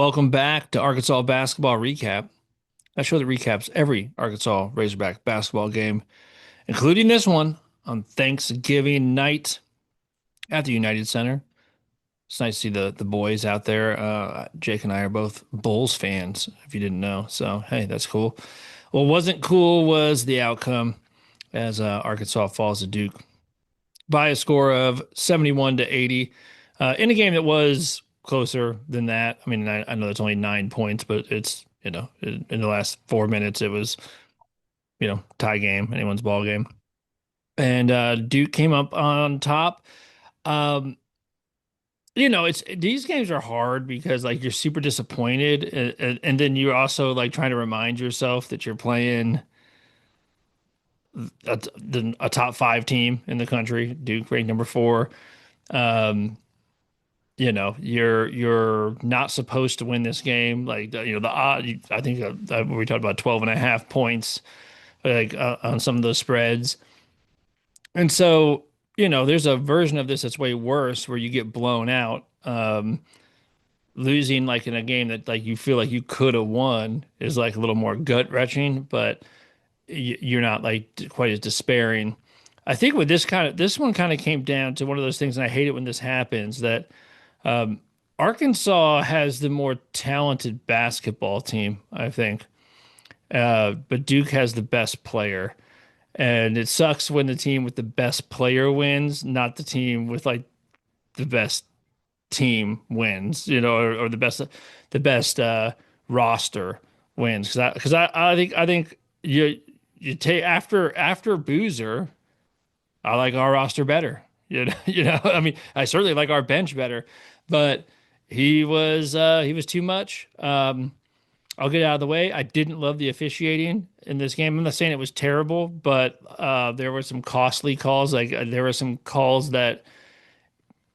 Welcome back to Arkansas Basketball Recap. That show that recaps every Arkansas Razorback basketball game, including this one on Thanksgiving night at the United Center. It's nice to see the boys out there. Jake and I are both Bulls fans, if you didn't know. So, hey, that's cool. What wasn't cool was the outcome as Arkansas falls to Duke by a score of 71 to 80 in a game that was closer than that. I mean, I know it's only 9 points, but it's, in the last 4 minutes, it was, tie game, anyone's ball game. And Duke came up on top. Um, it's these games are hard because like you're super disappointed, and then you're also like trying to remind yourself that you're playing a top five team in the country, Duke ranked number four. Um, you're not supposed to win this game. Like, the odd, I think we talked about 12 and a half points, like on some of those spreads. And so, there's a version of this that's way worse where you get blown out. Losing like in a game that like you feel like you could have won is like a little more gut wrenching, but you're not like quite as despairing. I think with this one kind of came down to one of those things, and I hate it when this happens, that Arkansas has the more talented basketball team, I think. But Duke has the best player. And it sucks when the team with the best player wins, not the team with like the best team wins, or the best roster wins. Because I think you take after Boozer, I like our roster better. I mean, I certainly like our bench better, but he was too much. I'll get out of the way. I didn't love the officiating in this game. I'm not saying it was terrible, but there were some costly calls. Like there were some calls that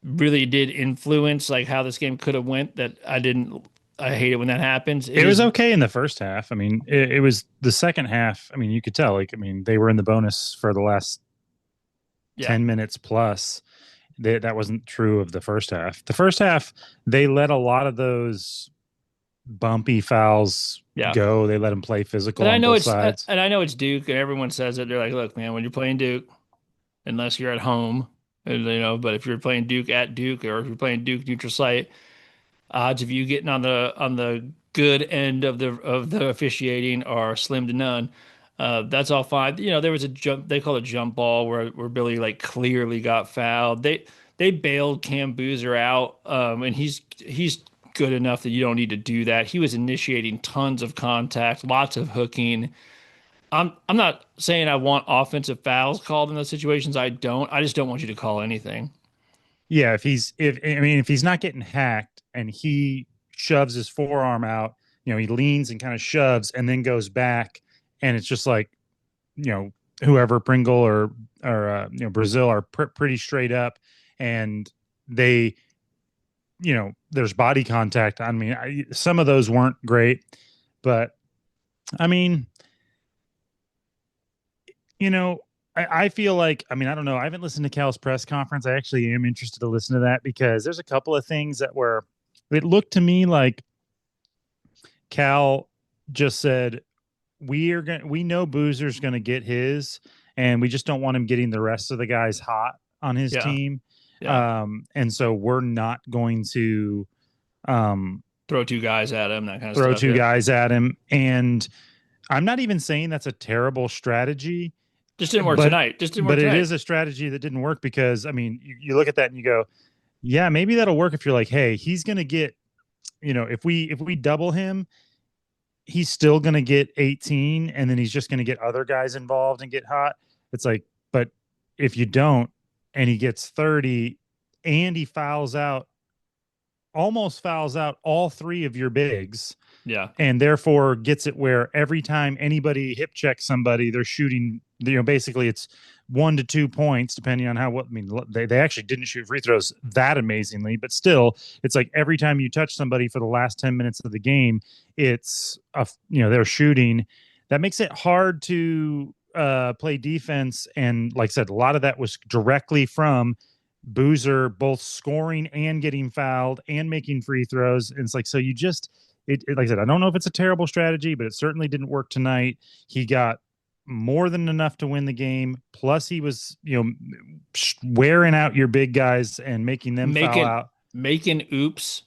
really did influence like how this game could have went that I didn't. I hate it when that happens. It It was is, okay in the first half. I mean, it was the second half. I mean, you could tell, like, I mean, they were in the bonus for the last yeah, 10 minutes plus. That wasn't true of the first half. The first half, they let a lot of those bumpy fouls yeah. go. They let them play physical And I on know both it's sides. and I know it's Duke, and everyone says it. They're like, "Look, man, when you're playing Duke, unless you're at home, but if you're playing Duke at Duke or if you're playing Duke neutral site, odds of you getting on the good end of the officiating are slim to none. That's all fine. There was a jump. They call it jump ball where Billy like clearly got fouled. They bailed Cam Boozer out, and he's good enough that you don't need to do that. He was initiating tons of contact, lots of hooking. I'm not saying I want offensive fouls called in those situations. I don't. I just don't want you to call anything. Yeah, if he's not getting hacked and he shoves his forearm out, he leans and kind of shoves and then goes back, and it's just like, you know, whoever Pringle or Brazil are pretty straight up, and they, there's body contact. I mean, some of those weren't great, but I mean, you know, I feel like, I mean, I don't know. I haven't listened to Cal's press conference. I actually am interested to listen to that because there's a couple of things that were, it looked to me like Cal just said, we know Boozer's going to get his, and we just don't want him getting the rest of the guys hot on his Yeah, team. yeah. And so we're not going to um, Throw two guys at him, that kind of throw stuff. two Yeah. guys at him. And I'm not even saying that's a terrible strategy, Just didn't work but tonight. Just didn't work it tonight. is a strategy that didn't work because I mean, you look at that and you go, yeah, maybe that'll work if you're like, hey, he's going to get, if we double him, he's still going to get 18, and then he's just going to get other guys involved and get hot. It's like, but if you don't, and he gets 30, and he almost fouls out all three of your bigs, Yeah. and therefore gets it where every time anybody hip checks somebody, they're shooting, basically it's 1 to 2 points, depending on I mean, they actually didn't shoot free throws that amazingly, but still, it's like every time you touch somebody for the last 10 minutes of the game, they're shooting. That makes it hard to play defense. And like I said, a lot of that was directly from Boozer both scoring and getting fouled and making free throws. And it's like, so you just, like I said, I don't know if it's a terrible strategy, but it certainly didn't work tonight. He got more than enough to win the game. Plus, he was, wearing out your big guys and making them foul Making out. making oops,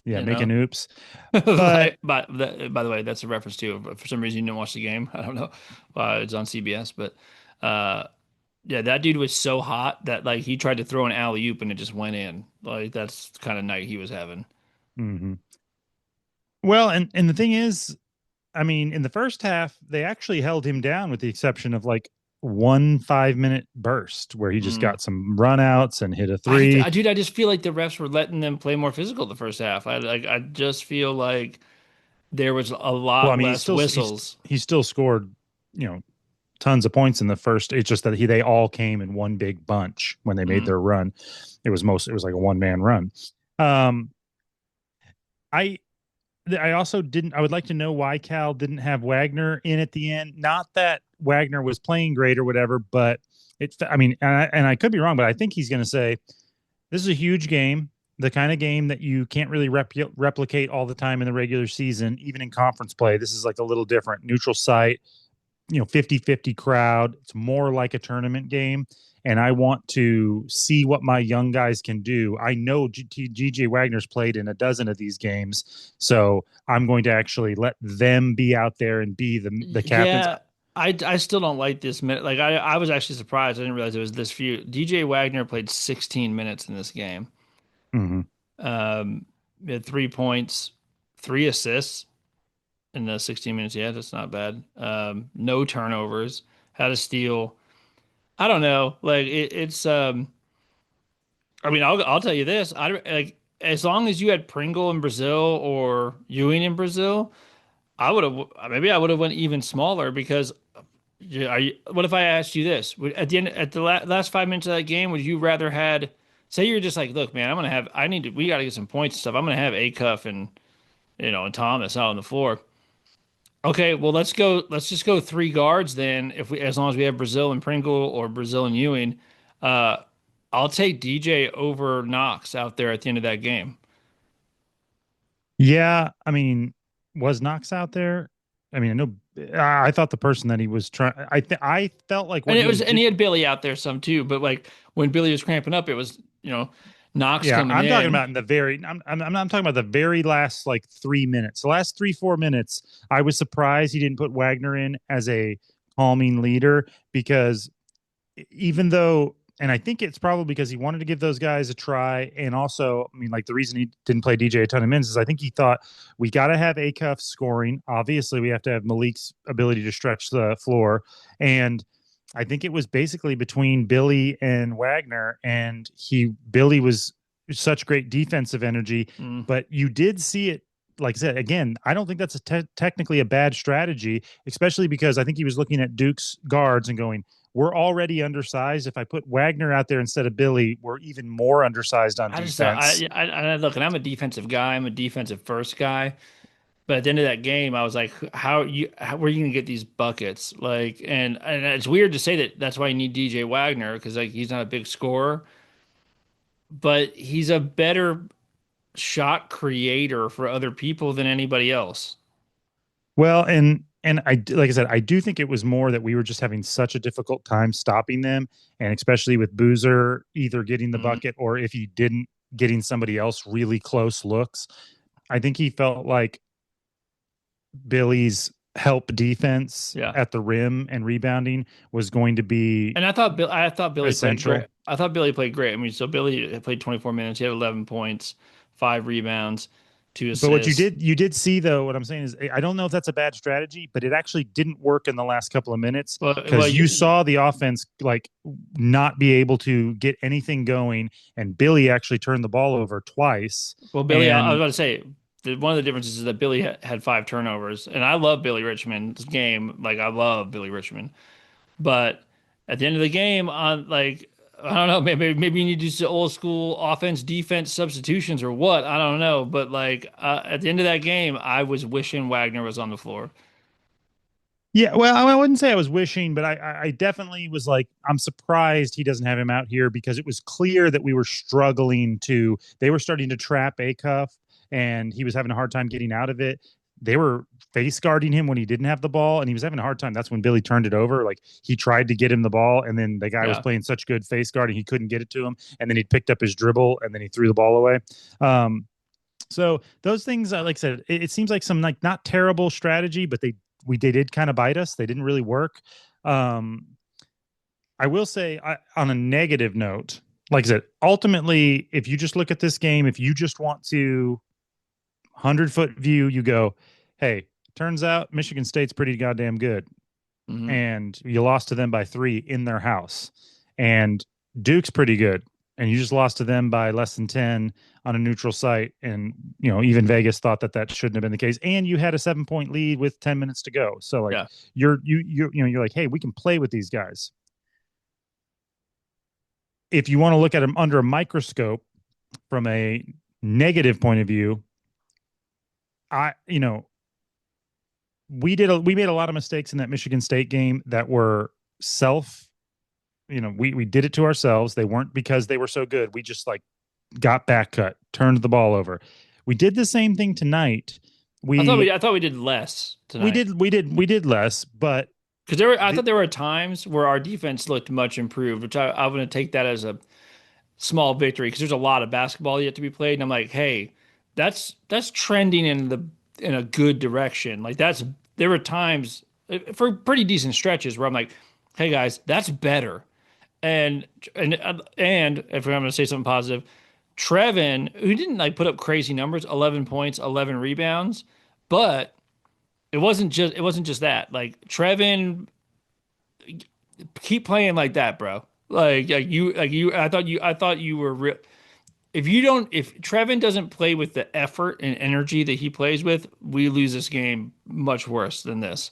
Yeah, you know. making oops. But Like, by the way, that's a reference to. For some reason, you didn't watch the game. I don't know. It's on CBS, but uh, yeah, that dude was so hot that like he tried to throw an alley oop and it just went in. Like that's the kind of night he was having. mhm. Well, and the thing is, I mean, in the first half, they actually held him down with the exception of like one 5 minute burst where he just Mm. got some runouts and hit a three. Dude, I just feel like the refs were letting them play more physical the first half. I just feel like there was a Well, I lot mean, less whistles. he still scored, you know, tons of points in the first. It's just that they all came in one big bunch when they made Mm. their run. It was like a one man run. Um, I I also didn't. I would like to know why Cal didn't have Wagner in at the end. Not that Wagner was playing great or whatever, but it's. I mean, and I could be wrong, but I think he's going to say this is a huge game, the kind of game that you can't really replicate all the time in the regular season, even in conference play. This is like a little different, neutral site, 50-50 crowd. It's more like a tournament game. And I want to see what my young guys can do. I know GJ Wagner's played in a dozen of these games. So I'm going to actually let them be out there and be the captains. Yeah, I still don't like this minute. Like I was actually surprised. I didn't realize it was this few. DJ Wagner played 16 minutes in this game. Mm-hmm. He had 3 points, 3 assists in the 16 minutes. Yeah, that's not bad. No turnovers, had a steal. I don't know. Like it's I mean, I'll tell you this. I like as long as you had Pringle in Brazil or Ewing in Brazil, I would have maybe I would have went even smaller because what if I asked you this? At the end, at the last 5 minutes of that game, would you rather had, say you're just like, look, man, we got to get some points and stuff. I'm gonna have Acuff and and Thomas out on the floor. Okay, well let's go. Let's just go three guards then. If we, as long as we have Brazil and Pringle or Brazil and Ewing, uh, I'll take DJ over Knox out there at the end of that game. Yeah, I mean, was Knox out there? I mean, I know. I thought the person that he was trying. I felt like what And he was and doing. he had Billy out there some too. But like when Billy was cramping up, it was Knox Yeah, coming I'm talking in. about in the very. I'm talking about the very last like 3 minutes. The last 3-4 minutes, I was surprised he didn't put Wagner in as a calming leader because even though, and I think it's probably because he wanted to give those guys a try, and also, I mean, like the reason he didn't play DJ a ton of minutes is I think he thought we got to have Acuff scoring. Obviously, we have to have Malik's ability to stretch the floor, and I think it was basically between Billy and Wagner, and Billy was such great defensive energy, Mm. but you did see it. Like I said, again, I don't think that's technically a bad strategy, especially because I think he was looking at Duke's guards and going, we're already undersized. If I put Wagner out there instead of Billy, we're even more undersized on I just don't. defense. Look, and I'm a defensive guy. I'm a defensive first guy. But at the end of that game, I was like, how were you gonna get these buckets? Like, and it's weird to say that that's why you need DJ Wagner because like he's not a big scorer, but he's a better shot creator for other people than anybody else. Well, and I like I said, I do think it was more that we were just having such a difficult time stopping them, and especially with Boozer either getting the Mm, bucket or if he didn't, getting somebody else really close looks. I think he felt like Billy's help defense yeah. at the rim and rebounding was going to be And I thought Billy played great. essential. I thought Billy played great. I mean, so Billy played 24 minutes. He had 11 points, 5 rebounds, two But what assists. you did see though, what I'm saying is I don't know if that's a bad strategy, but it actually didn't work in the last couple of minutes Well, because you saw the offense like not be able to get anything going, and Billy actually turned the ball over twice. Billy, I was And about to say one of the differences is that Billy had 5 turnovers, and I love Billy Richmond's game. Like I love Billy Richmond, but at the end of the game, on like I don't know, maybe you need to do some old school offense defense substitutions or what. I don't know, but like at the end of that game, I was wishing Wagner was on the floor. Yeah, well, I wouldn't say I was wishing, but I definitely was like, I'm surprised he doesn't have him out here because it was clear that we were struggling to. They were starting to trap Acuff, and he was having a hard time getting out of it. They were face guarding him when he didn't have the ball, and he was having a hard time. That's when Billy turned it over. Like he tried to get him the ball, and then the guy was Yeah. playing such good face guarding, he couldn't get it to him, and then he picked up his dribble, and then he threw the ball away. Um, so those things, like I said, it seems like some like not terrible strategy, but they did kind of bite us. They didn't really work. Um, I will say, on a negative note, like I said, ultimately, if you just look at this game, if you just want to 100-foot view, you go, hey, turns out Michigan State's pretty goddamn good, Hmm. and you lost to them by 3 in their house. And Duke's pretty good, and you just lost to them by less than 10 on a neutral site. And, even Vegas thought that that shouldn't have been the case. And you had a 7-point lead with 10 minutes to go. So, like, Yeah. you're like, hey, we can play with these guys. If you want to look at them under a microscope from a negative point of view, I, you know, we made a lot of mistakes in that Michigan State game that were self we did it to ourselves. They weren't because they were so good. We just like got back cut, turned the ball over. We did the same thing tonight. We I thought we did less we tonight. did less, but Because I the, thought there were times where our defense looked much improved, which I'm going to take that as a small victory because there's a lot of basketball yet to be played, and I'm like, hey, that's trending in a good direction. Like there were times for pretty decent stretches where I'm like, hey guys, that's better. And if I'm going to say something positive, Trevin, who didn't like put up crazy numbers, 11 points, 11 rebounds, but it wasn't just that. Like Trevin, keep playing like that, bro. I thought you were real. If Trevin doesn't play with the effort and energy that he plays with, we lose this game much worse than this.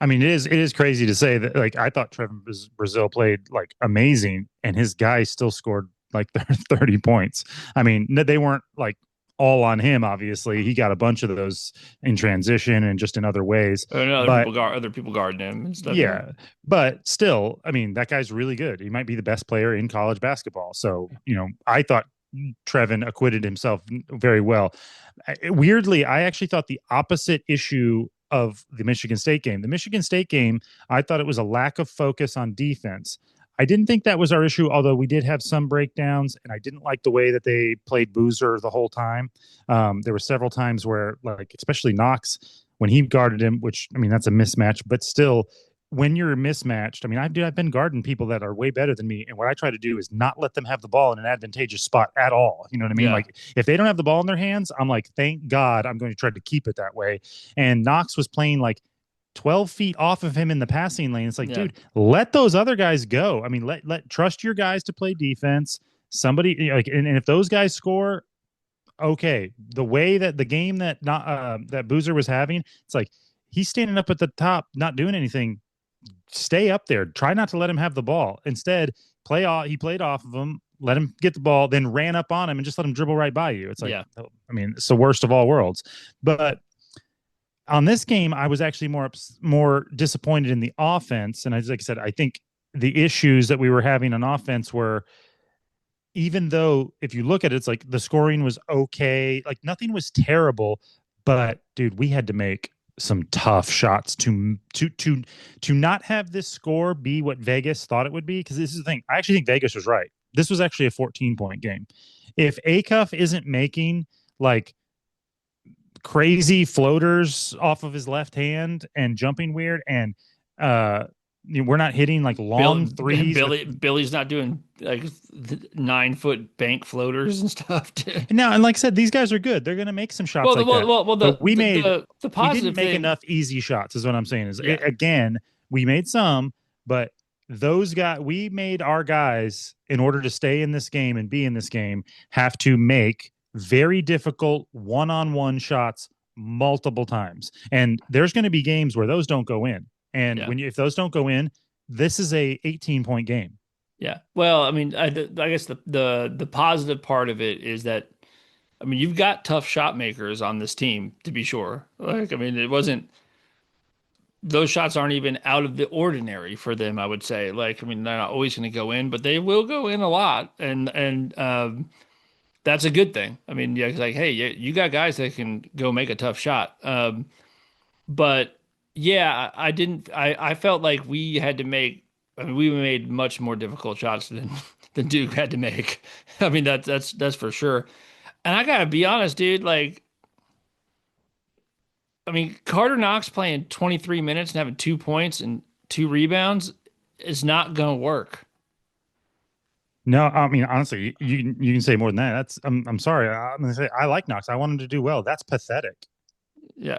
I mean, it is crazy to say that. Like, I thought Trevor Brazil played like amazing, and his guy still scored like 30 points. I mean, they weren't like all on him. Obviously, he got a bunch of those in transition and just in other ways. And But other people guarding him and stuff. Yeah, yeah, but still, I mean, that guy's really good. He might be the best player in college basketball. So, I thought Trevin acquitted himself very well. Weirdly, I actually thought the opposite issue of the Michigan State game. The Michigan State game, I thought it was a lack of focus on defense. I didn't think that was our issue, although we did have some breakdowns, and I didn't like the way that they played Boozer the whole time. There were several times where, like, especially Knox, when he guarded him, which, I mean, that's a mismatch, but still, when you're mismatched, I mean, I've been guarding people that are way better than me, and what I try to do is not let them have the ball in an advantageous spot at all. You know what I mean? yeah, Like, if they don't have the ball in their hands, I'm like, thank God, I'm going to try to keep it that way. And Knox was playing like 12 feet off of him in the passing lane. It's like, yeah, dude, let those other guys go. I mean, let trust your guys to play defense. Somebody like, and if those guys score, okay. The way that the game that not that Boozer was having, it's like he's standing up at the top, not doing anything. Stay up there. Try not to let him have the ball. Instead, play off. He played off of him, let him get the ball, then ran up on him and just let him dribble right by you. It's like, yeah. I mean, it's the worst of all worlds. But on this game, I was actually more disappointed in the offense. And as like I said, I think the issues that we were having on offense were, even though if you look at it, it's like the scoring was okay, like nothing was terrible, but dude, we had to make some tough shots to not have this score be what Vegas thought it would be. Because this is the thing, I actually think Vegas was right. This was actually a 14-point game. If Acuff isn't making like crazy floaters off of his left hand and jumping weird, and uh we're not hitting like long threes with. Billy's not doing like 9 foot bank floaters and stuff. Now, and like I said, these guys are good. They're going to make some shots like that. Well, But the we didn't positive make thing, enough easy shots, is what I'm saying. yeah, Again, we made some, but those guys, we made our guys, in order to stay in this game and be in this game, have to make very difficult one-on-one shots multiple times. And there's going to be games where those don't go in. And yeah. if those don't go in, this is a 18-point game. Yeah. Well, I mean, I guess the positive part of it is that I mean you've got tough shot makers on this team to be sure. Like I mean, it wasn't those shots aren't even out of the ordinary for them, I would say. Like, I mean, they're not always going to go in, but they will go in a lot, and that's a good thing. I mean, yeah, it's like, hey, you got guys that can go make a tough shot. But yeah, I didn't. I felt like we had to make. I mean, we made much more difficult shots than than Duke had to make. I mean, that's for sure. And I gotta be honest, dude. Like, I mean, Carter Knox playing 23 minutes and having 2 points and 2 rebounds is not gonna work. No, I mean honestly, you can say more than that. That's I'm sorry. I'm gonna say I like Knox. I want him to do well. That's pathetic. Yeah,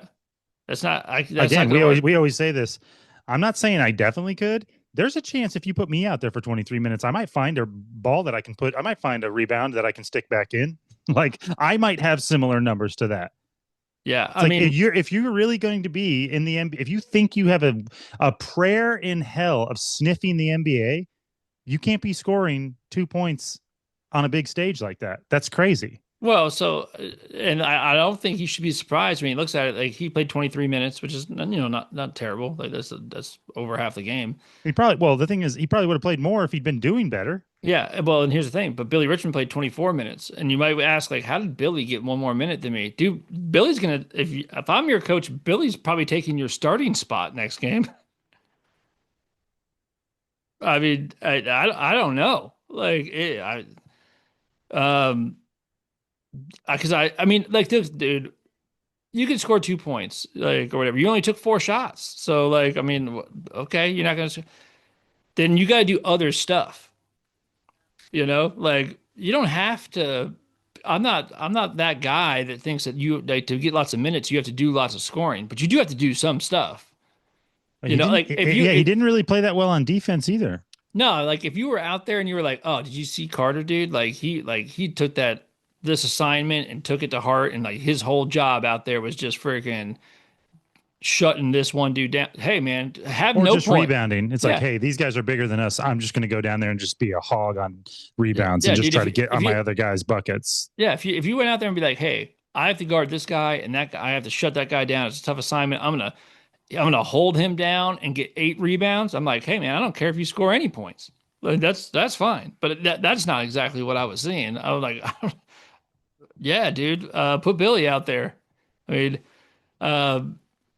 that's not. That's not Again, gonna work. we always say this. I'm not saying I definitely could. There's a chance if you put me out there for 23 minutes, I might find a ball that I can put. I might find a rebound that I can stick back in. Like I might have similar numbers to that. Yeah, It's I like mean, if you're really going to be in the NBA, if you think you have a prayer in hell of sniffing the NBA, you can't be scoring 2 points on a big stage like that. That's crazy. well, so, and I don't think he should be surprised when he looks at it. Like he played 23 minutes, which is not terrible. Like that's over half the game. He probably well, the thing is, he probably would have played more if he'd been doing better. Yeah, well, and here's the thing, but Billy Richmond played 24 minutes, and you might ask, like, how did Billy get one more minute than me? Dude, Billy's gonna if I'm your coach, Billy's probably taking your starting spot next game. I mean, I don't know, like, um, because I mean, like this dude, you can score 2 points, like or whatever. You only took 4 shots, so like, I mean, okay, you're not gonna, then you got to do other stuff. Like you don't have to. I'm not that guy that thinks that you like to get lots of minutes, you have to do lots of scoring, but you do have to do some stuff. He didn't. Like if you Yeah, he it didn't really play that well on defense either. no, like if you were out there and you were like, "Oh, did you see Carter, dude? Like he took that this assignment and took it to heart and like his whole job out there was just freaking shutting this one dude down. Hey man, have Or no just point. rebounding. It's like, Yeah. hey, these guys are bigger than us. I'm just going to go down there and just be a hog on Yeah, rebounds and yeah, just dude. try to get If on my you other guys' buckets. Yeah, if you went out there and be like, "Hey, I have to guard this guy and that guy, I have to shut that guy down. It's a tough assignment. I'm gonna hold him down and get 8 rebounds." I'm like, "Hey man, I don't care if you score any points. Like that's fine." But that's not exactly what I was seeing. I was like, "Yeah, dude, put Billy out there." I mean, uh,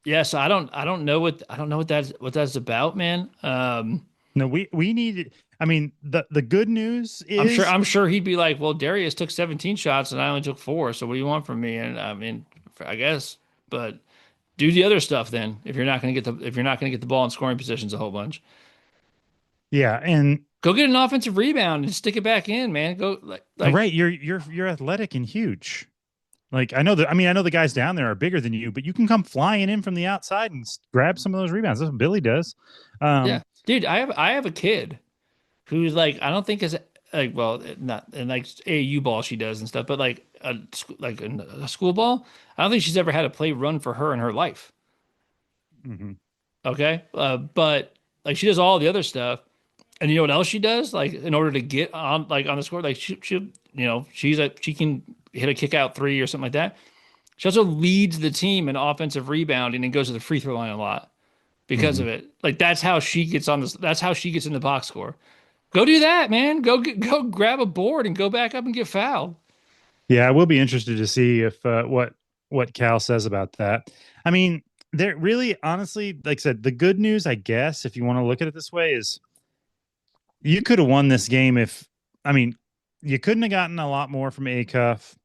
yeah. So I don't know what that's about, man. No, we need. I mean, the good news I'm sure is, I'm sure he'd be like, "Well, Darius took 17 shots and I only took 4. So what do you want from me?" And I mean, I guess, but do the other stuff then. If you're not going to get the ball in scoring positions a whole bunch, yeah, and go get an offensive rebound and stick it back in, man. Go like right, you're athletic and huge. Like I know that. I mean, I know the guys down there are bigger than you, but you can come flying in from the outside and grab some of those rebounds. That's what Billy does. yeah, Um, dude. I have a kid who's like I don't think is like well not and like AAU ball she does and stuff, but like a school ball. I don't think she's ever had a play run for her in her life. mhm. Okay, but like she does all the other stuff. And you know what else she does? Like in order to get on the score, like she can hit a kick out three or something like that. She also leads the team in offensive rebounding and goes to the free throw line a lot because of Mhm. it. Like that's how she gets on this. That's how she gets in the box score. Go do that, man. Go grab a board and go back up and get fouled. Yeah, I will be interested to see if what Cal says about that. I mean, there really, honestly, like I said, the good news, I guess, if you want to look at it this way, is you could have won this game if, I mean, you couldn't have gotten a lot more from Acuff.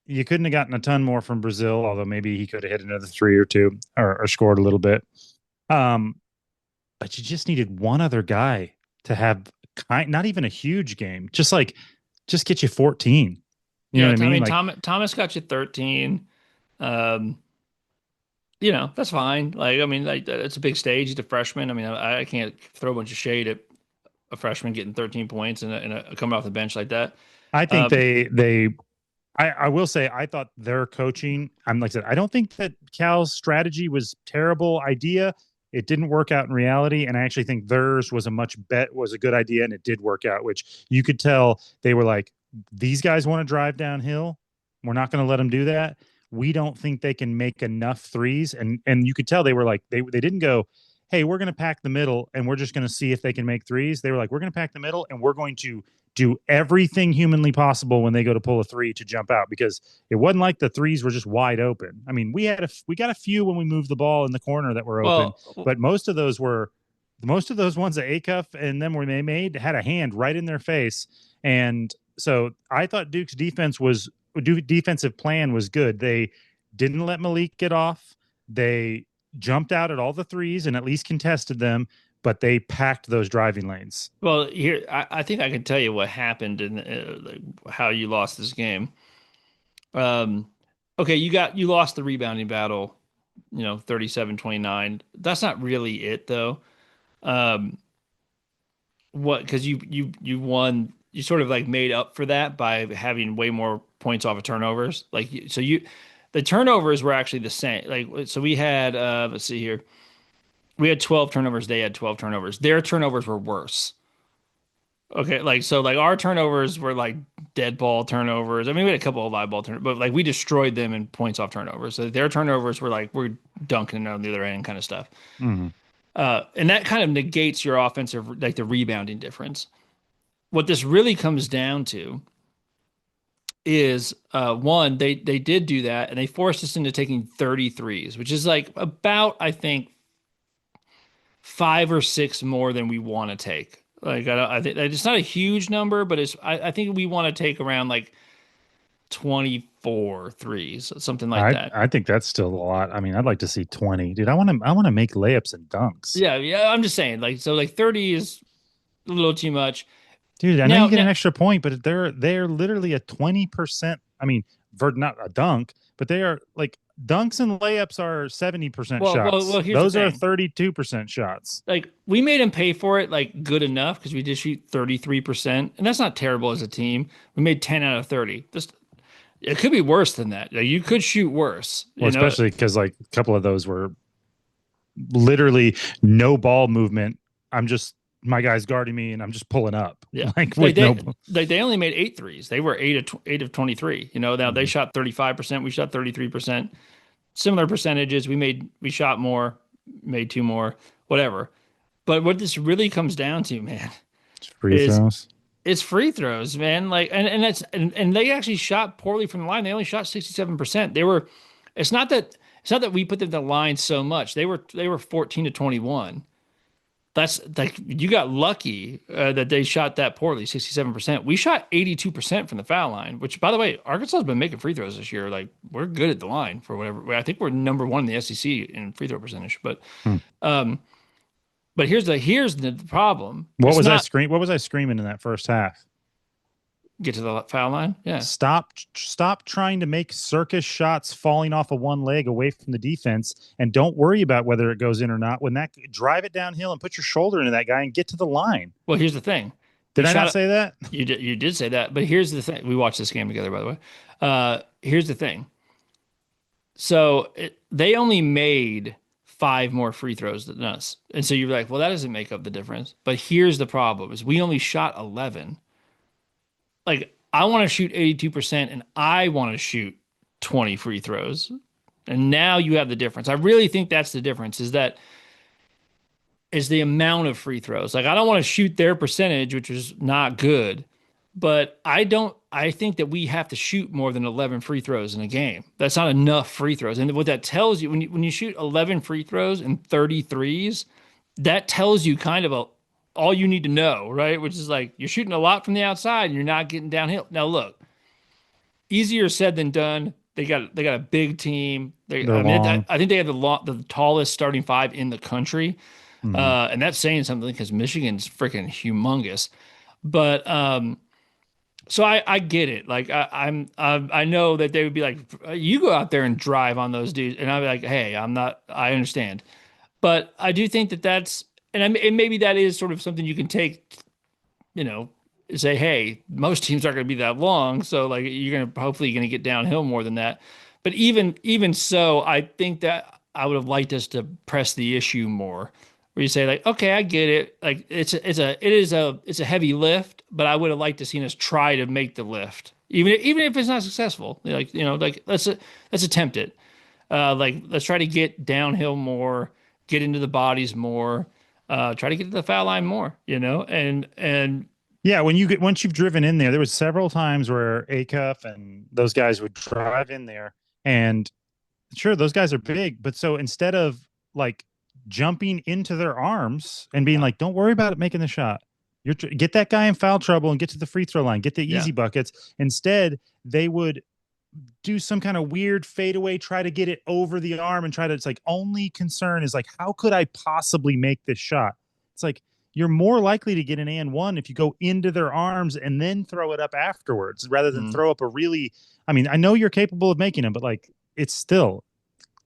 You couldn't have gotten a ton more from Brazil, although maybe he could have hit another three or two or scored a little bit. Um, but you just needed one other guy to have not even a huge game, just get you 14. You know Yeah, what I I mean? mean Like, Thomas got you 13. Um, that's fine. Like I mean, like it's a big stage. He's a freshman. I mean, I can't throw a bunch of shade at a freshman getting 13 points and coming off the bench like that. I think Um, I will say I thought their coaching. I'm like I said, I don't think that Cal's strategy was terrible idea. It didn't work out in reality, and I actually think theirs was a good idea, and it did work out. Which you could tell they were like, these guys want to drive downhill. We're not going to let them do that. we don't think they can make enough threes. And you could tell they were like they didn't go, hey, we're going to pack the middle and we're just going to see if they can make threes. They were like, we're going to pack the middle and we're going to do everything humanly possible when they go to pull a three to jump out, because it wasn't like the threes were just wide open. I mean, we got a few when we moved the ball in the corner that were open, Well, but most of those ones that Acuff and them were made had a hand right in their face. And so I thought defensive plan was good. They didn't let Malik get off. They jumped out at all the threes and at least contested them, but they packed those driving lanes. well, here I think I can tell you what happened and like how you lost this game. Um, okay, you lost the rebounding battle, 37-29. That's not really it though. Um, what because you won, you sort of like made up for that by having way more points off of turnovers. Like so you the turnovers were actually the same. Like so we had let's see here. We had 12 turnovers, they had 12 turnovers. Their turnovers were worse. Okay, like so like our turnovers were like dead ball turnovers. I mean, we had a couple of live ball turnovers, but like we destroyed them in points off turnovers. So their turnovers were like we're dunking on the other end kind of stuff. Mm-hmm. And that kind of negates your offensive, like the rebounding difference. What this really comes down to is one, they did do that and they forced us into taking 33s, which is like about, I think, 5 or 6 more than we want to take. Like I think it's not a huge number, but I think we want to take around like 24 threes, something like that. I think that's still a lot. I mean, I'd like to see 20. Dude, I want to make layups and dunks. Yeah, yeah. I'm just saying, like, so like 30 is a little too much. Dude, I know you Now, get an now, extra point, but they're literally a 20%. I mean, for not a dunk, but they are like dunks and layups are 70% well, shots. here's the Those are thing. 32% shots. Like we made him pay for it like good enough because we did shoot 33%, and that's not terrible as a team. We made 10 out of 30. This it could be worse than that. Like, you could shoot worse, Well, you know. especially because like a couple of those were literally no ball movement. I'm just my guy's guarding me and I'm just pulling up Yeah. like They with no. they they only made 8 threes. They were 8 of 23. Now they Mhm. shot 35%, we shot 33%. Similar percentages. We shot more, made 2 more, whatever. But what this really comes down to, man, Free is throws. it's free throws, man. Like and they actually shot poorly from the line. They only shot 67%. It's not that we put them to the line so much. They were 14 to 21. That's like you got lucky that they shot that poorly, 67%. We shot 82% from the foul line, which by the way, Arkansas has been making free throws this year. Like we're good at the line for whatever. I think we're number one in the SEC in free throw percentage. Hmm. Um, but here's the problem. What It's was I not scream? What was I screaming in that first half? get to the foul line. Yeah. Stop trying to make circus shots falling off of one leg away from the defense, and don't worry about whether it goes in or not. When that drive it downhill and put your shoulder into that guy and get to the line. Well, here's the thing. We Did I not shot say that? you did say that, but here's the thing. We watched this game together, by the way. Here's the thing. So they only made 5 more free throws than us, and so you're like, well, that doesn't make up the difference. But here's the problem: is we only shot 11. Like I want to shoot 82% and I want to shoot 20 free throws. And now you have the difference. I really think that's the difference is the amount of free throws. Like I don't want to shoot their percentage, which is not good, but I think that we have to shoot more than 11 free throws in a game. That's not enough free throws. And what that tells you when you shoot 11 free throws and 33s, that tells you kind of all you need to know, right? Which is like you're shooting a lot from the outside and you're not getting downhill. Now look, easier said than done. They got a big team. They're I mean, long. I think they have the tallest starting five in the country, Mm-hmm. and that's saying something because Michigan's freaking humongous. But so I get it. Like I know that they would be like, you go out there and drive on those dudes, and I'd be like, hey, I'm not. I understand, but I do think that and maybe that is sort of something you can take, say, hey, most teams aren't going to be that long, so like hopefully you're going to get downhill more than that. But even so, I think that I would have liked us to press the issue more, where you say like, okay, I get it, like it's a heavy lift, but I would have liked to seen us try to make the lift. even if it's not successful. Like like let's attempt it. Like let's try to get downhill more, get into the bodies more, try to get to the foul line more. And Yeah, when you get once you've driven in there, there was several times where Acuff and those guys would drive in there, and sure, those guys are big, but so instead of like jumping into their arms and being yeah, like, "Don't worry about it, making the shot," get that guy in foul trouble and get to the free throw line, get the yeah, easy buckets. Instead, they would do some kind of weird fadeaway, try to get it over the arm and try to, it's like, only concern is like, how could I possibly make this shot? It's like, you're more likely to get an and one if you go into their arms and then throw it up afterwards rather than mm, throw up a really, I mean, I know you're capable of making them, but like, it's still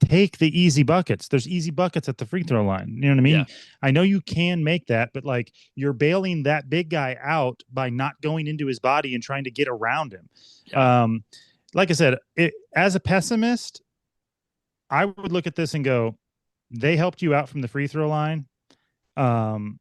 take the easy buckets. There's easy buckets at the free throw line. You know what I yeah, mean? I know you can make that, but like you're bailing that big guy out by not going into his body and trying to get around him. yeah. Um, like I said, as a pessimist, I would look at this and go, they helped you out from the free throw line. Um,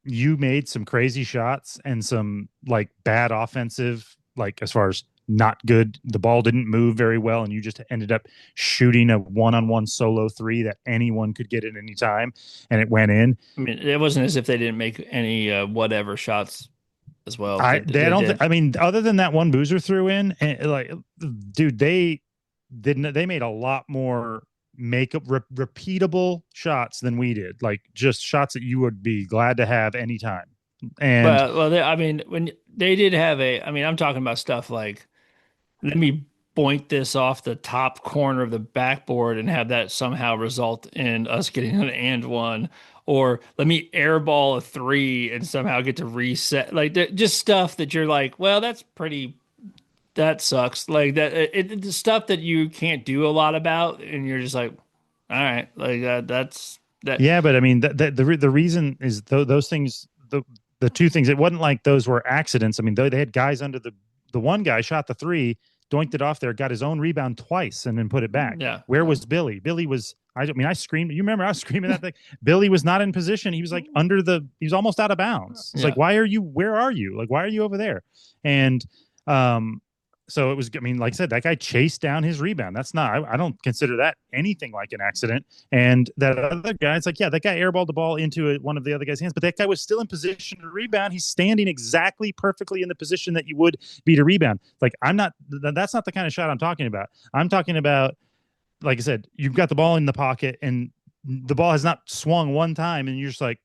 you made some crazy shots and some like bad offensive, like as far as not good. The ball didn't move very well, and you just ended up shooting a one-on-one solo three that anyone could get at any time, and it went in. I mean, it wasn't as if they didn't make any whatever shots as well. I they They don't. did. I mean, other than that one Boozer threw in, and like, dude, they didn't. They made a lot more repeatable shots than we did. Like just shots that you would be glad to have anytime. And I mean, when they did have I mean, I'm talking about stuff like let me boink this off the top corner of the backboard and have that somehow result in us getting an and one, or let me airball a three and somehow get to reset. Like just stuff that you're like, well, that's pretty. That sucks. Like that, it's stuff that you can't do a lot about, and you're just like, all right, like that's that. yeah, but I mean, the reason is those things, the two things. It wasn't like those were accidents. I mean, they had guys under the one guy shot the three, doinked it off there, got his own rebound twice, and then put it back. Yeah, Where was Billy? Billy was. I mean, I screamed. You remember I was screaming that thing. Billy was not in position. He was like under the. He was almost out of bounds. It's like, yeah. why are you? Where are you? Like, why are you over there? And um, so it was. I mean, like I said, that guy chased down his rebound. That's not. I don't consider that anything like an accident. And that other guy, it's like, yeah, that guy airballed the ball into one of the other guy's hands, but that guy was still in position to rebound. He's standing exactly perfectly in the position that you would be to rebound. Like, I'm not, that's not the kind of shot I'm talking about. I'm talking about, like I said, you've got the ball in the pocket and the ball has not swung one time and you're just like,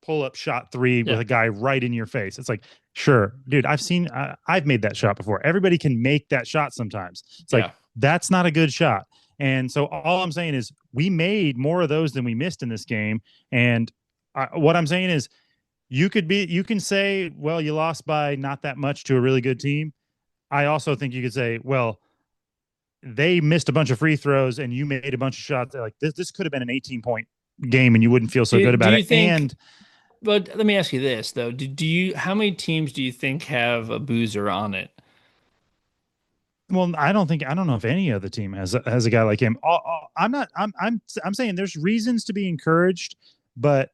pull up shot three with Yeah. a guy right in your face. It's like, sure, dude, I've made that shot before. Everybody can make that shot sometimes. It's like, Yeah. that's not a good shot. And so all I'm saying is we made more of those than we missed in this game. And what I'm saying is you can say, well, you lost by not that much to a really good team. I also think you could say, well, they missed a bunch of free throws and you made a bunch of shots. Like this could have been an 18-point game and you wouldn't feel so good Do about you it. think? And But let me ask you this though: do you? How many teams do you think have a boozer on it? well, I don't know if any other team has a guy like him. I'm not. I'm saying there's reasons to be encouraged, but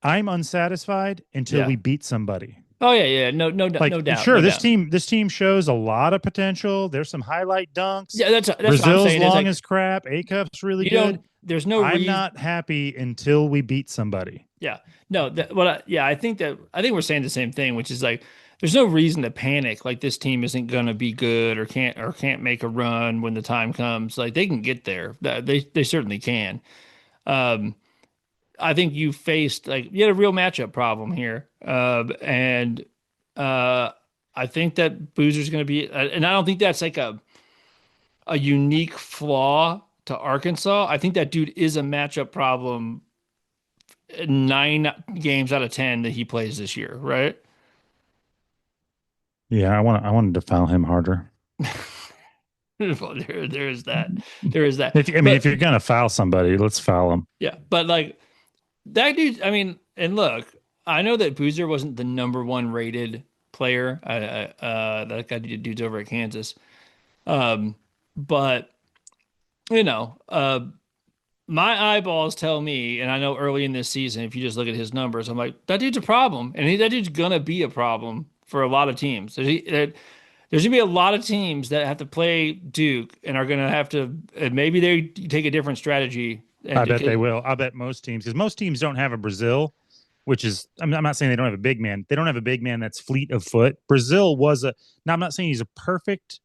I'm unsatisfied until Yeah. we beat somebody. Oh yeah, yeah. No, no, Like, no doubt, sure, no doubt. this team shows a lot of potential. There's some highlight dunks. Yeah, that's what I'm Brazil's saying. Is long like as crap. A Cup's really you good. don't. There's no I'm reason. not happy until we beat somebody. Yeah. No. Yeah. I think we're saying the same thing, which is like there's no reason to panic. Like this team isn't gonna be good or can't make a run when the time comes. Like they can get there. They certainly can. Um, I think you faced like you had a real matchup problem here, and uh, I think that Boozer's going to be, and I don't think that's like a unique flaw to Arkansas. I think that dude is a matchup problem 9 games out of 10 that he plays this year, right? Yeah, I wanted to foul him harder. Well, there is that, there is that, If but you're gonna foul somebody, let's foul him. yeah, but like that dude. I mean, and look, I know that Boozer wasn't the number one rated player. That guy dude's over at Kansas. Um, but you know, my eyeballs tell me, and I know early in this season, if you just look at his numbers, I'm like, that dude's a problem, and that dude's gonna be a problem for a lot of teams. There's gonna be a lot of teams that have to play Duke and are gonna have to, and maybe they take a different strategy. And I bet because they will. I bet most teams, because most teams don't have a Brazil, which is, I'm not saying they don't have a big man. They don't have a big man that's fleet of foot. Brazil was a, now I'm not saying he's a perfect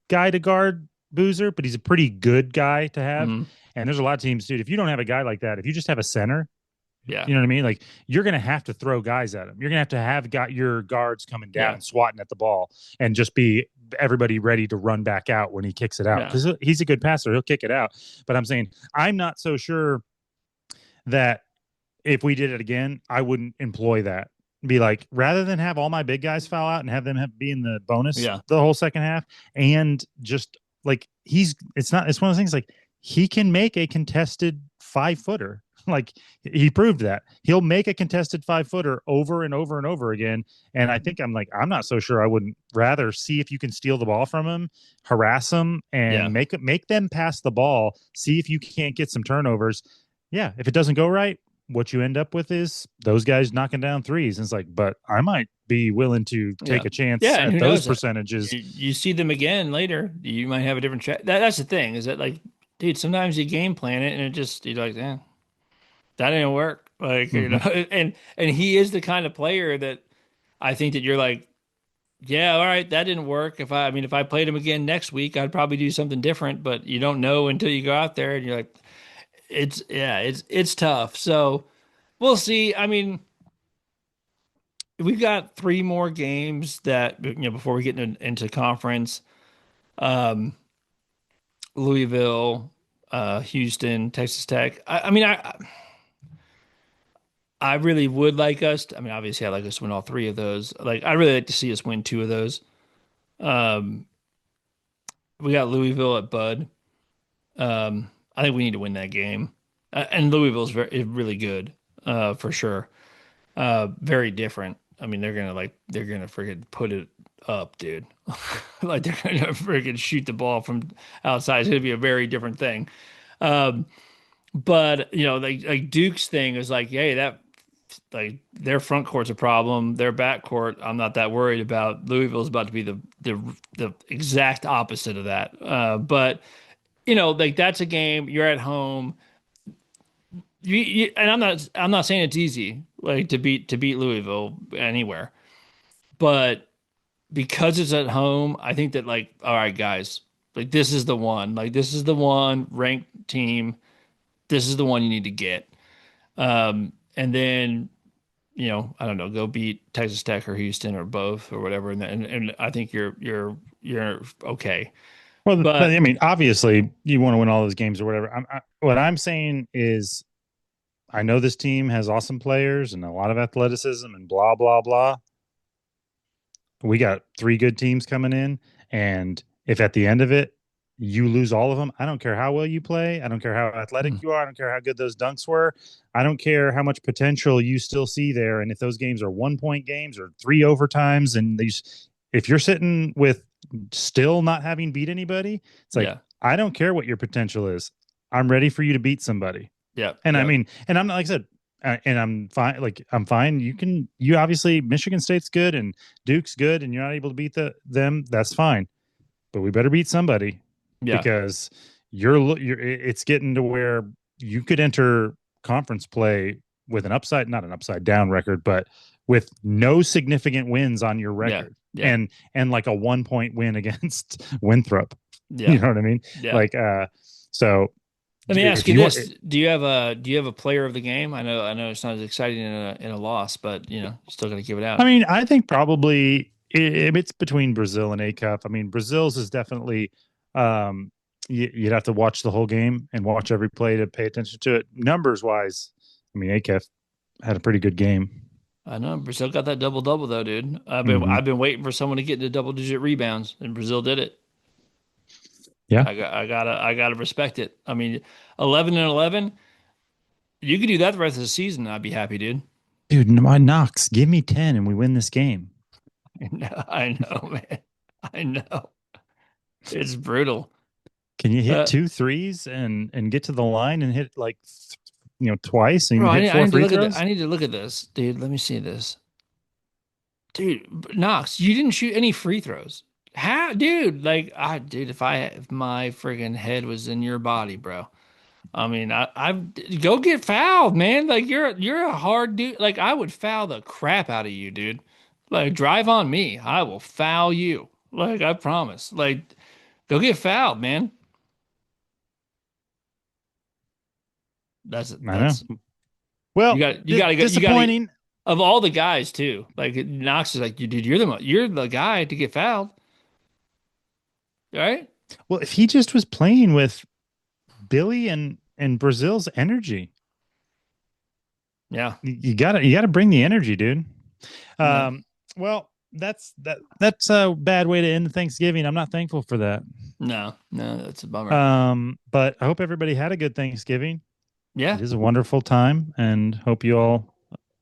guy to guard Boozer, but he's a pretty good guy to have. Mhm. And there's a lot of teams, dude. If you don't have a guy like that, if you just have a center, Yeah, you know what I mean? Like you're going to have to throw guys at him. You're going to have got your guards coming down yeah, and swatting at the ball and just be everybody ready to run back out when he kicks it out yeah, because he's a good passer. He'll kick it out. But I'm saying I'm not so sure that if we did it again, I wouldn't employ that. Be like, rather than have all my big guys foul out and have them be in the bonus yeah, the whole second half, and just like it's not, it's one of those things like he can make a contested 5 footer. Like he proved that he'll make a contested 5 footer over and over and over again. And I think I'm not so sure I wouldn't rather see if you can steal the ball from him, harass them, yeah, and make them pass the ball. See if you can't get some turnovers. Yeah, if it doesn't go right, what you end up with is those guys knocking down threes. And it's like, but I might be willing to yeah, take a chance yeah. And at who those knows? percentages. You see them again later. You might have a different that's the thing. Is that like, dude? Sometimes you game plan it and it just you're like, eh, that didn't work. Like Mm-hmm. and he is the kind of player that I think that you're like, yeah, all right, that didn't work. I mean, if I played him again next week, I'd probably do something different. But you don't know until you go out there and you're like, it's tough. So we'll see. I mean, we've got 3 more games that before we get into conference. Um, Louisville, Houston, Texas Tech. I mean, I really would like us. I mean, obviously, I like us to win all 3 of those. Like, I really like to see us win 2 of those. Um, we got Louisville at Bud. I think we need to win that game. And Louisville's is really good, for sure. Very different. I mean, they're gonna freaking put it up, dude. Like they're gonna freaking shoot the ball from outside. It's gonna be a very different thing. Um, but like Duke's thing is like, hey, that like their front court's a problem. Their back court, I'm not that worried about. Louisville's about to be the exact opposite of that. But like that's a game. You're at home. And I'm not saying it's easy like to beat Louisville anywhere, but because it's at home, I think that like, all right, guys, like this is the one. Like this is the one ranked team. This is the one you need to get. And then I don't know, go beat Texas Tech or Houston or both or whatever, and I think you're okay. Well, But I mean, obviously, you want to win all those games or whatever. What I'm saying is, I know this team has awesome players and a lot of athleticism and blah blah blah. We got 3 good teams coming in, and if at the end of it you lose all of them, I don't care how well you play. I don't care how athletic you are. I don't care how good those dunks were. I don't care how much potential you still see there. And if those games are 1 point games or 3 overtimes, and these, if you're sitting with still not having beat anybody, it's like, yeah, I don't care what your potential is. I'm ready for you to beat somebody. yeah, And I yeah, mean, and I'm not, like I said, and I'm fine. Like I'm fine. You obviously Michigan State's good and Duke's good, and you're not able to beat them. That's fine, but we better beat somebody yeah, because you're. It's getting to where you could enter conference play with not an upside down record, but with no significant wins on your yeah, record, yeah, and like a 1 point win against Winthrop. You yeah, know what I mean? yeah. Like, so Let me ask if you you want, this: Do you have a player of the game? I know it's not as exciting in a loss, but still got to give it I out. mean, I think probably it's between Brazil and A Cup. I mean, Brazil's is definitely you'd have to watch the whole game and watch every play to pay attention to it. Numbers wise, I mean, ACAF had a pretty good game. I know Brazil got that double double though, dude. I've been Hmm. I've been waiting for someone to get into double digit rebounds, and Brazil did it. Yeah, I gotta respect it. I mean, 11-11. You could do that the rest of the season. I'd be happy, dude. dude, my Knox, give me 10 and we win this game. I know, man. I know. It's brutal. Can you hit Uh, 2 threes and get to the line and hit like twice bro, and I hit need, I four need to free look at throws? I need to look at this, dude. Let me see this, dude. Knox, you didn't shoot any free throws. how, dude? Like, dude, if my friggin' head was in your body, bro. I mean, I go get fouled, man. Like you're a hard dude. Like I would foul the crap out of you, dude. Like drive on me. I will foul you. Like I promise. Like go get fouled, man. That's I know. that's Well, you got to go you got to disappointing. of all the guys too. Like Knox is like, dude, you're the guy to get fouled, right? Well, if he just was playing with Billy and Brazil's energy, Yeah. you gotta bring the energy, dude. Yeah. Well, that's a bad way to end Thanksgiving. I'm not thankful for that. No, no, that's a bummer. But I hope everybody had a good Thanksgiving. Yeah. It is a wonderful time, and hope you all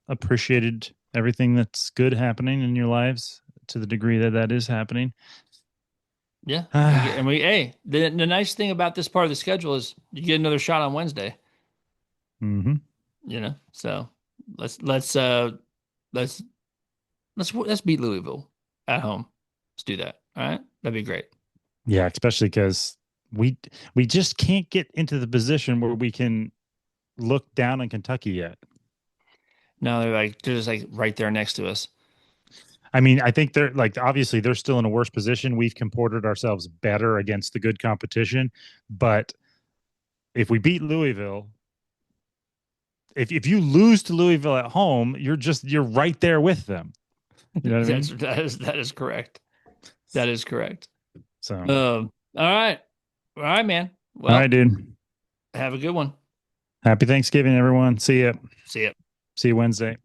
appreciated everything that's good happening in your lives to the degree that that is happening. Yeah. And we hey, the nice thing about this part of the schedule is you get another shot on Wednesday. Mm-hmm. So let's let's uh let's let's beat Louisville at home. Let's do that. All right, that'd be great. Yeah, especially because we we just can't get into the position where we can look down on Kentucky yet. Now they're just like right there next to us. I mean, I think they're like obviously they're still in a worse position. We've comported ourselves better against the good competition, but if we beat Louisville, if you lose to Louisville at home, you're right there with them. You know what I mean? That is correct. That is correct. So, All right, man. all right, Well, dude. have a good one. Happy Thanksgiving, everyone. See you. See ya. See you Wednesday.